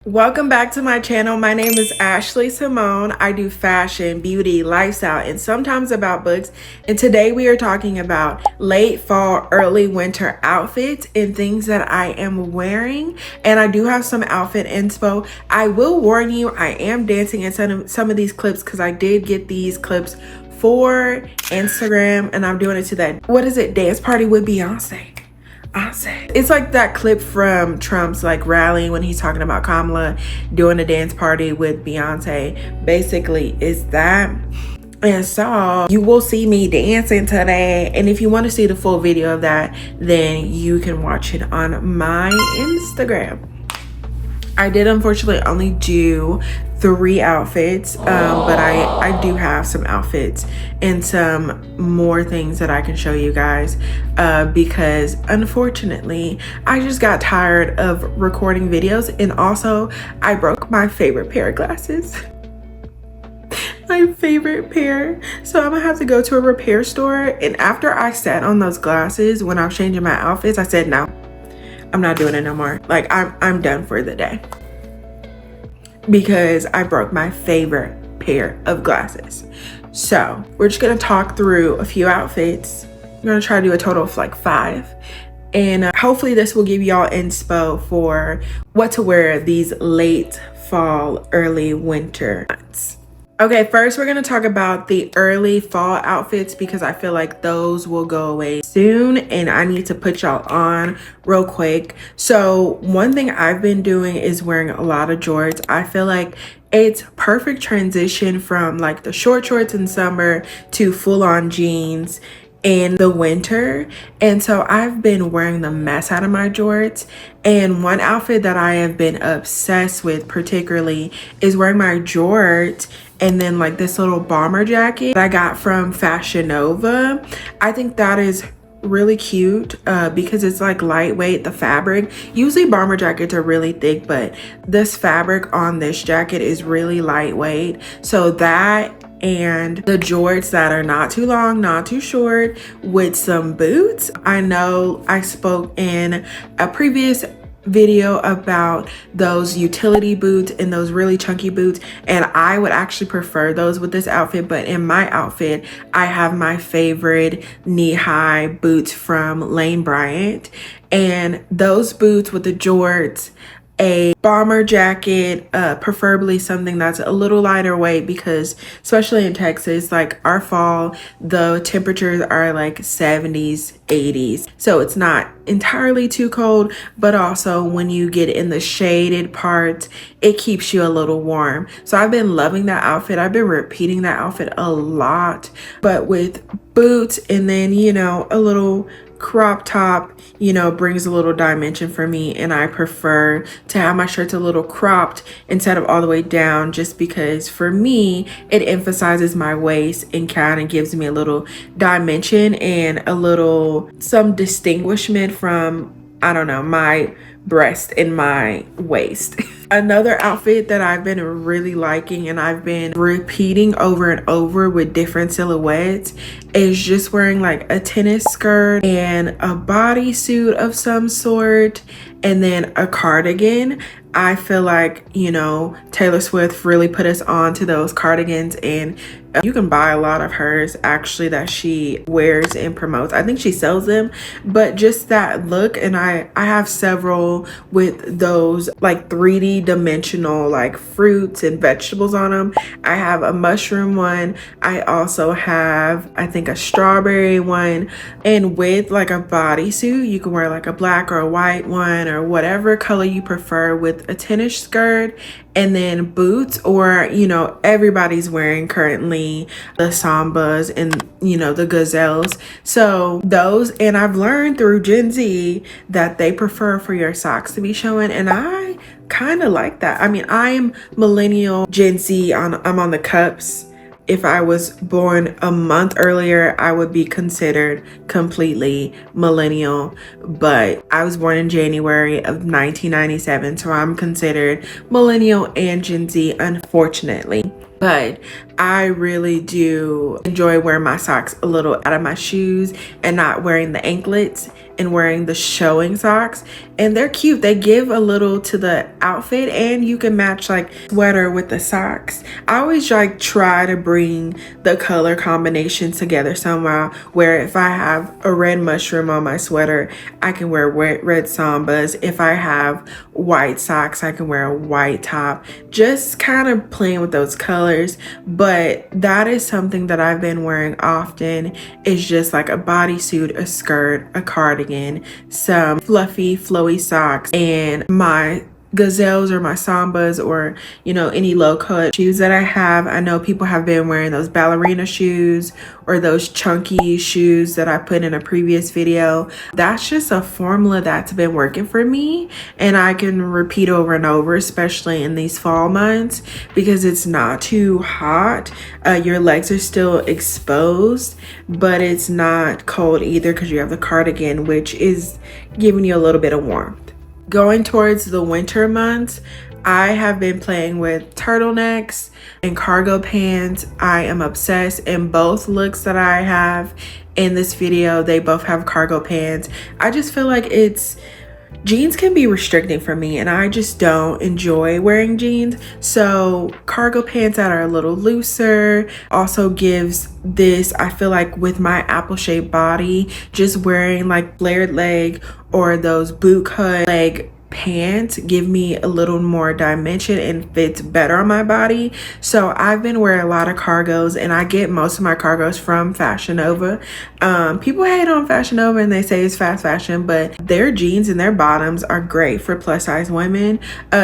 Welcome back to my channel. My name is Ashley Simone. I do fashion, beauty, lifestyle, and sometimes about books. And today we are talking about late fall, early winter outfits and things that I am wearing. And I do have some outfit inspo. I will warn you, I am dancing in some of these clips because I did get these clips for Instagram and I'm doing it to that, what is it, dance party with Beyonce. It's like that clip from Trump's like rally when he's talking about Kamala doing a dance party with Beyonce. Basically, is that. And so you will see me dancing today. And if you want to see the full video of that, then you can watch it on my Instagram. I did unfortunately only do 3 outfits, but I do have some outfits and some more things that I can show you guys because unfortunately I just got tired of recording videos, and also I broke my favorite pair of glasses. My favorite pair. So I'm gonna have to go to a repair store, and after I sat on those glasses when I was changing my outfits, I said no, I'm not doing it no more. Like I'm done for the day because I broke my favorite pair of glasses. So we're just gonna talk through a few outfits. I'm gonna try to do a total of like 5, and hopefully this will give y'all inspo for what to wear these late fall, early winter months. Okay, first we're gonna talk about the early fall outfits because I feel like those will go away soon and I need to put y'all on real quick. So one thing I've been doing is wearing a lot of jorts. I feel like it's perfect transition from like the short shorts in summer to full-on jeans in the winter. And so I've been wearing the mess out of my jorts, and one outfit that I have been obsessed with particularly is wearing my jorts and then like this little bomber jacket that I got from Fashion Nova. I think that is really cute because it's like lightweight. The fabric, usually bomber jackets are really thick, but this fabric on this jacket is really lightweight. So that and the jorts that are not too long, not too short, with some boots. I know I spoke in a previous video about those utility boots and those really chunky boots, and I would actually prefer those with this outfit, but in my outfit I have my favorite knee-high boots from Lane Bryant, and those boots with the jorts, a bomber jacket, preferably something that's a little lighter weight because especially in Texas, like our fall, the temperatures are like 70s, 80s. So it's not entirely too cold, but also when you get in the shaded parts, it keeps you a little warm. So I've been loving that outfit. I've been repeating that outfit a lot, but with boots and then, you know, a little crop top, you know, brings a little dimension for me, and I prefer to have my shirts a little cropped instead of all the way down, just because for me it emphasizes my waist and kind of gives me a little dimension and a little some distinguishment from, I don't know, my breast and my waist. Another outfit that I've been really liking and I've been repeating over and over with different silhouettes is just wearing like a tennis skirt and a bodysuit of some sort and then a cardigan. I feel like, you know, Taylor Swift really put us on to those cardigans, and you can buy a lot of hers actually that she wears and promotes. I think she sells them, but just that look, and I have several with those like 3D dimensional like fruits and vegetables on them. I have a mushroom one. I also have, I think, a strawberry one, and with like a bodysuit, you can wear like a black or a white one or whatever color you prefer with a tennis skirt and then boots, or, you know, everybody's wearing currently the Sambas and, you know, the Gazelles. So those, and I've learned through Gen Z that they prefer for your socks to be showing, and I kind of like that. I mean, I'm millennial Gen Z, I'm on the cups. If I was born a month earlier, I would be considered completely millennial, but I was born in January of 1997, so I'm considered millennial and Gen Z, unfortunately. But I really do enjoy wearing my socks a little out of my shoes and not wearing the anklets and wearing the showing socks, and they're cute. They give a little to the outfit, and you can match like sweater with the socks. I always like try to bring the color combinations together somehow, where if I have a red mushroom on my sweater, I can wear red sambas. If I have white socks, I can wear a white top. Just kind of playing with those colors. But that is something that I've been wearing often, is just like a bodysuit, a skirt, a cardigan, some fluffy flowy socks, and my gazelles or my sambas, or you know, any low cut shoes that I have. I know people have been wearing those ballerina shoes or those chunky shoes that I put in a previous video. That's just a formula that's been working for me, and I can repeat over and over, especially in these fall months, because it's not too hot. Your legs are still exposed, but it's not cold either because you have the cardigan, which is giving you a little bit of warmth. Going towards the winter months, I have been playing with turtlenecks and cargo pants. I am obsessed, in both looks that I have in this video, they both have cargo pants. I just feel like jeans can be restricting for me, and I just don't enjoy wearing jeans. So cargo pants that are a little looser also gives this, I feel like with my apple shaped body, just wearing like flared leg or those boot cut leg pants give me a little more dimension and fits better on my body. So I've been wearing a lot of cargos, and I get most of my cargos from Fashion Nova. People hate on Fashion Nova and they say it's fast fashion, but their jeans and their bottoms are great for plus size women.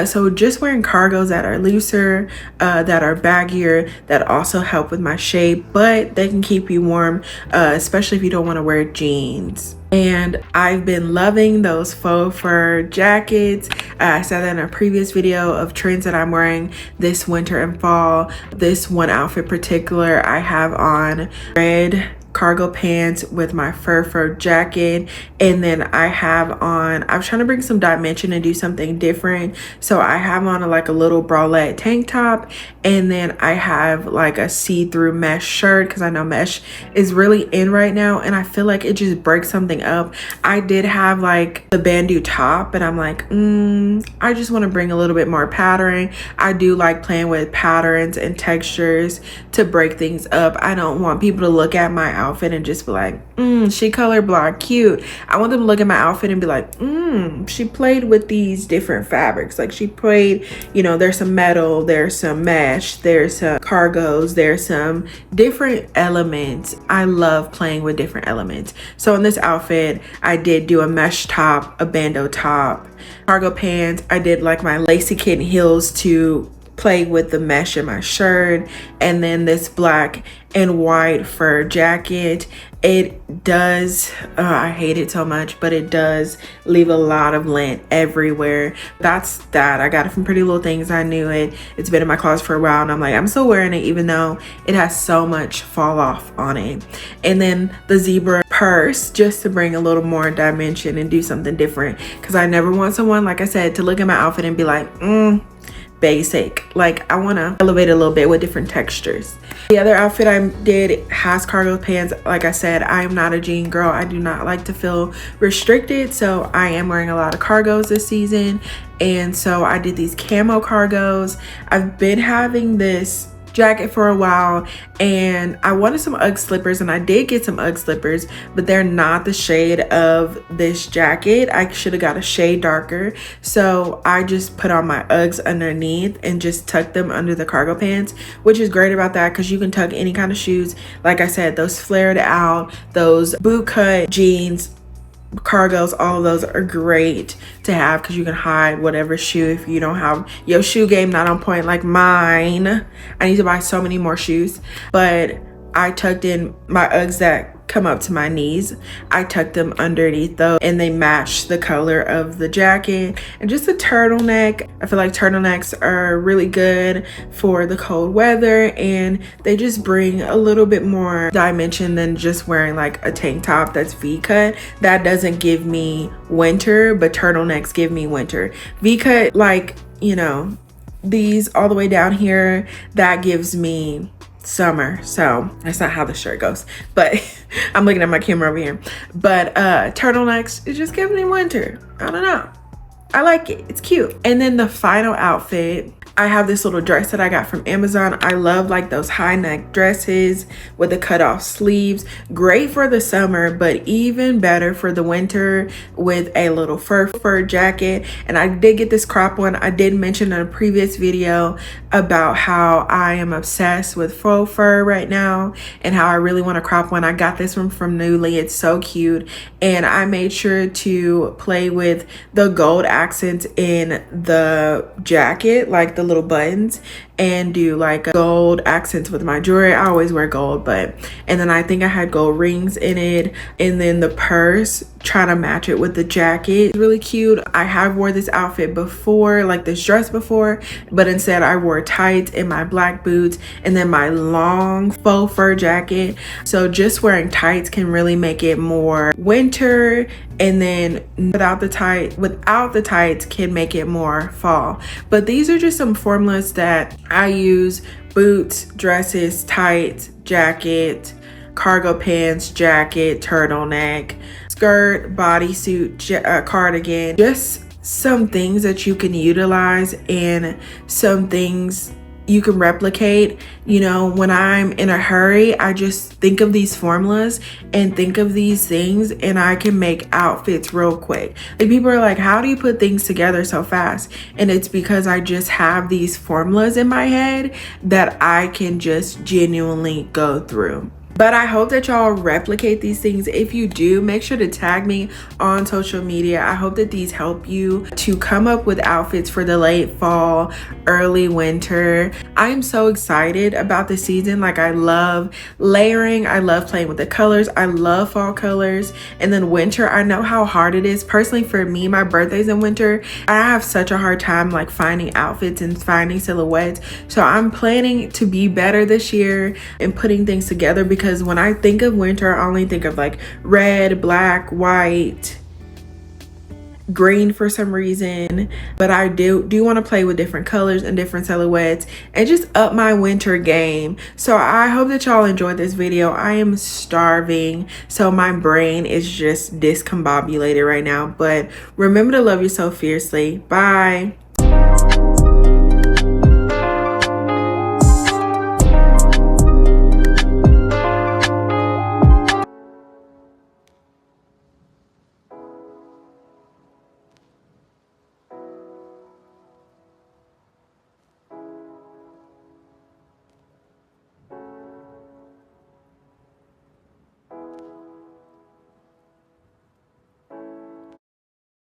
So just wearing cargos that are looser, that are baggier, that also help with my shape, but they can keep you warm, especially if you don't want to wear jeans. And I've been loving those faux fur jackets. I said that in a previous video of trends that I'm wearing this winter and fall. This one outfit particular, I have on red cargo pants with my fur jacket, and then I have on, I was trying to bring some dimension and do something different, so I have on like a little bralette tank top, and then I have like a see-through mesh shirt because I know mesh is really in right now, and I feel like it just breaks something up. I did have like the bandeau top, but I'm like, I just want to bring a little bit more pattern. I do like playing with patterns and textures to break things up. I don't want people to look at my outfit and just be like, she color block, cute. I want them to look at my outfit and be like, she played with these different fabrics. Like she played, you know, there's some metal, there's some mesh, there's some cargos, there's some different elements. I love playing with different elements. So in this outfit, I did do a mesh top, a bandeau top, cargo pants. I did like my lacy kitten heels to play with the mesh in my shirt, and then this black and white fur jacket. It does, I hate it so much, but it does leave a lot of lint everywhere. That's that. I got it from Pretty Little Things. I knew it. It's been in my closet for a while, and I'm like, I'm still wearing it even though it has so much fall off on it. And then the zebra purse, just to bring a little more dimension and do something different, because I never want someone, like I said, to look at my outfit and be like, basic. Like I want to elevate a little bit with different textures. The other outfit I did has cargo pants. Like I said, I am not a jean girl. I do not like to feel restricted, so I am wearing a lot of cargos this season, and so I did these camo cargos. I've been having this jacket for a while, and I wanted some UGG slippers, and I did get some UGG slippers, but they're not the shade of this jacket. I should have got a shade darker, so I just put on my UGGs underneath and just tucked them under the cargo pants, which is great about that because you can tuck any kind of shoes. Like I said, those flared out, those boot cut jeans, cargos, all of those are great to have because you can hide whatever shoe if you don't have your shoe game not on point like mine. I need to buy so many more shoes, but I tucked in my UGGs that come up to my knees. I tucked them underneath though, and they match the color of the jacket. And just a turtleneck. I feel like turtlenecks are really good for the cold weather, and they just bring a little bit more dimension than just wearing like a tank top that's V-cut. That doesn't give me winter, but turtlenecks give me winter. V-cut, like, you know, these all the way down here, that gives me summer, so that's not how the shirt goes, but I'm looking at my camera over here. But turtlenecks is just giving me winter. I don't know, I like it, it's cute. And then the final outfit, I have this little dress that I got from Amazon. I love like those high neck dresses with the cut off sleeves. Great for the summer, but even better for the winter with a little fur jacket. And I did get this crop one. I did mention in a previous video about how I am obsessed with faux fur right now and how I really want a crop one. I got this one from Nuuly. It's so cute. And I made sure to play with the gold accents in the jacket, like the little buttons, and do like gold accents with my jewelry. I always wear gold, and then I think I had gold rings in it, and then the purse, trying to match it with the jacket. It's really cute. I have wore this outfit before, like this dress before, but instead I wore tights and my black boots and then my long faux fur jacket. So just wearing tights can really make it more winter, and then without the tights can make it more fall. But these are just some formulas that I use: boots, dresses, tights, jacket, cargo pants, jacket, turtleneck, skirt, bodysuit, cardigan. Just some things that you can utilize and some things you can replicate. You know, when I'm in a hurry, I just think of these formulas and think of these things, and I can make outfits real quick. Like, people are like, how do you put things together so fast? And it's because I just have these formulas in my head that I can just genuinely go through. But I hope that y'all replicate these things. If you do, make sure to tag me on social media. I hope that these help you to come up with outfits for the late fall, early winter. I am so excited about the season. Like, I love layering. I love playing with the colors. I love fall colors. And then winter, I know how hard it is. Personally, for me, my birthday's in winter. I have such a hard time like finding outfits and finding silhouettes. So I'm planning to be better this year and putting things together, because when I think of winter, I only think of like red, black, white, green for some reason. But I do want to play with different colors and different silhouettes and just up my winter game. So I hope that y'all enjoyed this video. I am starving, so my brain is just discombobulated right now. But remember to love yourself fiercely. Bye.